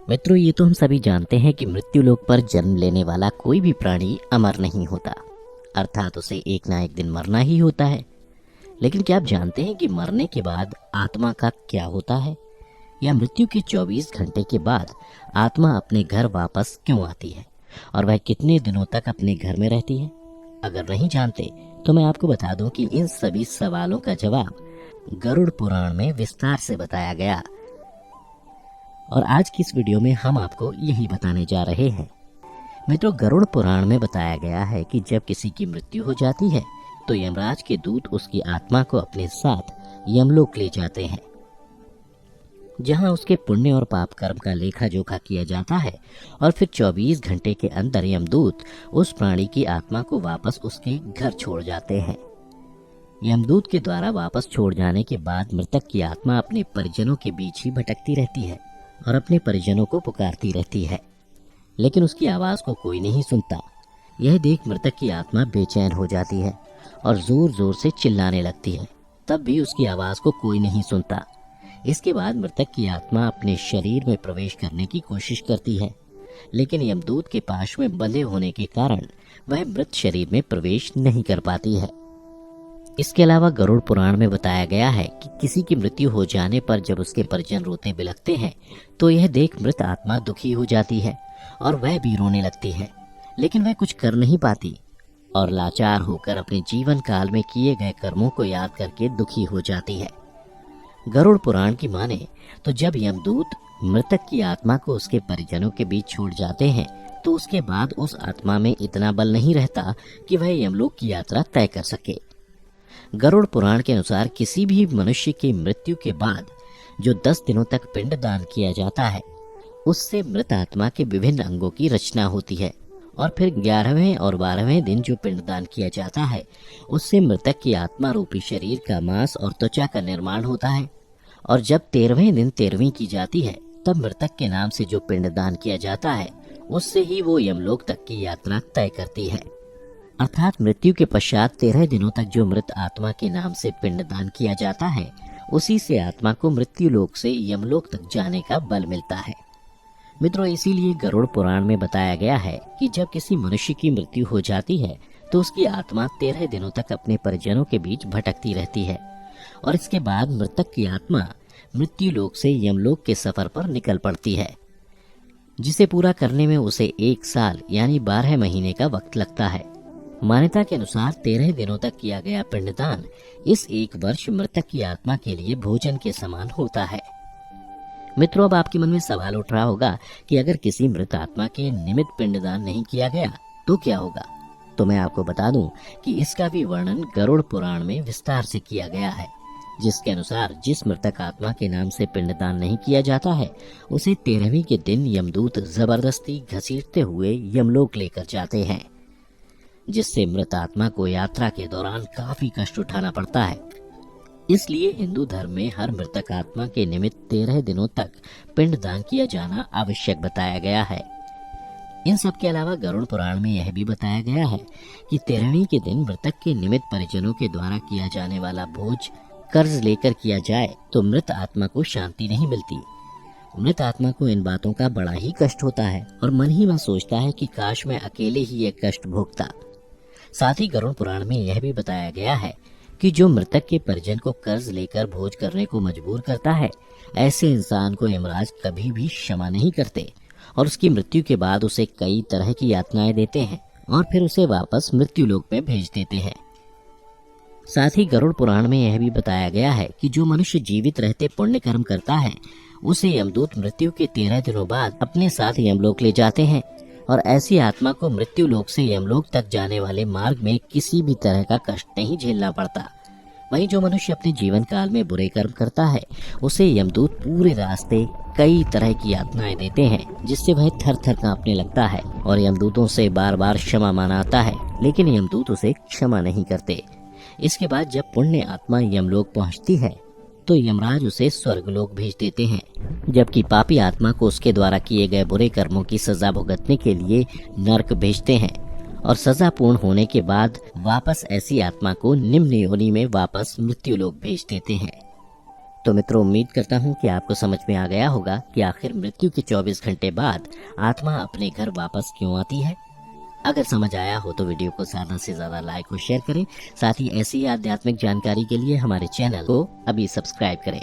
मित्रों, ये तो हम सभी जानते हैं कि मृत्यु लोक पर जन्म लेने वाला कोई भी प्राणी अमर नहीं होता, अर्थात उसे एक ना एक दिन मरना ही होता है। लेकिन क्या आप जानते हैं कि मरने के बाद आत्मा का क्या होता है, या मृत्यु के 24 घंटे के बाद आत्मा अपने घर वापस क्यों आती है और वह कितने दिनों तक अपने घर में रहती है? अगर नहीं जानते तो मैं आपको बता दूं कि इन सभी सवालों का जवाब गरुड़ पुराण में विस्तार से बताया गया, और आज की इस वीडियो में हम आपको यही बताने जा रहे हैं। मित्रों, गरुड़ पुराण में बताया गया है कि जब किसी की मृत्यु हो जाती है तो यमराज के दूत उसकी आत्मा को अपने साथ यमलोक ले जाते हैं, जहां उसके पुण्य और पाप कर्म का लेखा जोखा किया जाता है, और फिर 24 घंटे के अंदर यमदूत उस प्राणी की आत्मा को वापस उसके घर छोड़ जाते हैं। यमदूत के द्वारा वापस छोड़ जाने के बाद मृतक की आत्मा अपने परिजनों के बीच ही भटकती रहती है और अपने परिजनों को पुकारती रहती है, लेकिन उसकी आवाज को कोई नहीं सुनता। यह देख मृतक की आत्मा बेचैन हो जाती है और जोर जोर से चिल्लाने लगती है, तब भी उसकी आवाज को कोई नहीं सुनता। इसके बाद मृतक की आत्मा अपने शरीर में प्रवेश करने की कोशिश करती है, लेकिन यमदूत के पाश में बंधे होने के कारण वह मृत शरीर में प्रवेश नहीं कर पाती है। इसके अलावा गरुड़ पुराण में बताया गया है कि किसी की मृत्यु हो जाने पर जब उसके परिजन रोते बिलखते हैं तो यह देख मृत आत्मा दुखी हो जाती है और वह भी रोने लगती है, लेकिन वह कुछ कर नहीं पाती और लाचार होकर अपने जीवन काल में किए गए कर्मों को याद करके दुखी हो जाती है। गरुड़ पुराण की माने तो जब यमदूत मृतक की आत्मा को उसके परिजनों के बीच छोड़ जाते हैं तो उसके बाद उस आत्मा में इतना बल नहीं रहता कि वह यमलोक की यात्रा तय कर सके। गरुड़ पुराण के अनुसार किसी भी मनुष्य की मृत्यु के बाद जो 10 दिनों तक पिंडदान किया जाता है, उससे मृत आत्मा के विभिन्न अंगों की रचना होती है, और फिर 11वें और 12वें दिन जो पिंडदान किया जाता है उससे मृतक की आत्मा रूपी शरीर का मांस और त्वचा का निर्माण होता है, और जब 13वें दिन 13वीं की जाती है तब मृतक के नाम से जो पिंडदान किया जाता है उससे ही वो यमलोक तक की यात्रा तय करती है। अर्थात मृत्यु के पश्चात 13 दिनों तक जो मृत आत्मा के नाम से पिंडदान किया जाता है उसी से आत्मा को मृत्यु लोक से यमलोक तक जाने का बल मिलता है। मित्रों, इसीलिए गरुड़ पुराण में बताया गया है कि जब किसी मनुष्य की मृत्यु हो जाती है तो उसकी आत्मा 13 दिनों तक अपने परिजनों के बीच भटकती रहती है, और इसके बाद मृतक की आत्मा मृत्यु लोक से यमलोक के सफर पर निकल पड़ती है, जिसे पूरा करने में उसे 1 साल यानी 12 महीने का वक्त लगता है। मान्यता के अनुसार 13 दिनों तक किया गया पिंडदान इस 1 वर्ष मृतक की आत्मा के लिए भोजन के समान होता है। मित्रों, अब आपके मन में सवाल उठ रहा होगा कि अगर किसी मृत आत्मा के निमित्त पिंडदान नहीं किया गया तो क्या होगा? तो मैं आपको बता दूं कि इसका भी वर्णन गरुड़ पुराण में विस्तार से किया गया है, जिसके अनुसार जिस मृतक आत्मा के नाम से पिंडदान नहीं किया जाता है उसे 13वीं के दिन यमदूत जबरदस्ती घसीटते हुए यमलोक लेकर जाते हैं, जिससे मृत आत्मा को यात्रा के दौरान काफी कष्ट उठाना पड़ता है। इसलिए हिंदू धर्म में हर मृतक आत्मा के निमित्त 13 दिनों तक पिंडदान किया जाना आवश्यक बताया गया है। इन सब के अलावा गरुड़ पुराण में यह भी बताया गया है कि 13वीं के दिन मृतक के निमित्त परिजनों के द्वारा किया जाने वाला भोज कर्ज लेकर किया जाए तो मृत आत्मा को शांति नहीं मिलती। मृत आत्मा को इन बातों का बड़ा ही कष्ट होता है और मन ही मन सोचता है कि काश मैं अकेले ही ये कष्ट भोगता। साथ ही गरुड़ पुराण में यह भी बताया गया है कि जो मृतक के परिजन को कर्ज लेकर भोज करने को मजबूर करता है, ऐसे इंसान को यमराज कभी भी क्षमा नहीं करते और उसकी मृत्यु के बाद उसे कई तरह की यातनाएं देते हैं और फिर उसे वापस मृत्यु लोक में भेज देते हैं। साथ ही गरुड़ पुराण में यह भी बताया गया है कि जो मनुष्य जीवित रहते पुण्य कर्म करता है उसे यमदूत मृत्यु के 13 दिनों बाद अपने साथ यमलोक ले जाते हैं, और ऐसी आत्मा को मृत्यु लोक से यमलोक तक जाने वाले मार्ग में किसी भी तरह का कष्ट नहीं झेलना पड़ता। वहीं जो मनुष्य अपने जीवन काल में बुरे कर्म करता है उसे यमदूत पूरे रास्ते कई तरह की यातनाएं देते हैं, जिससे वह थर थर कांपने लगता है और यमदूतों से बार बार क्षमा मांगता है, लेकिन यमदूत उसे क्षमा नहीं करते। इसके बाद जब पुण्य आत्मा यमलोक पहुंचती है तो यमराज उसे स्वर्गलोक भेज देते हैं, जबकि पापी आत्मा को उसके द्वारा किए गए बुरे कर्मों की सजा भुगतने के लिए नरक भेजते हैं, और सजा पूर्ण होने के बाद वापस ऐसी आत्मा को निम्न योनि में वापस मृत्यु लोक भेज देते हैं। तो मित्रों, उम्मीद करता हूँ कि आपको समझ में आ गया होगा कि आखिर मृत्यु के 24 घंटे बाद आत्मा अपने घर वापस क्यों आती है। अगर समझ आया हो तो वीडियो को ज़्यादा से ज़्यादा लाइक और शेयर करें। साथ ही ऐसी आध्यात्मिक जानकारी के लिए हमारे चैनल को अभी सब्सक्राइब करें।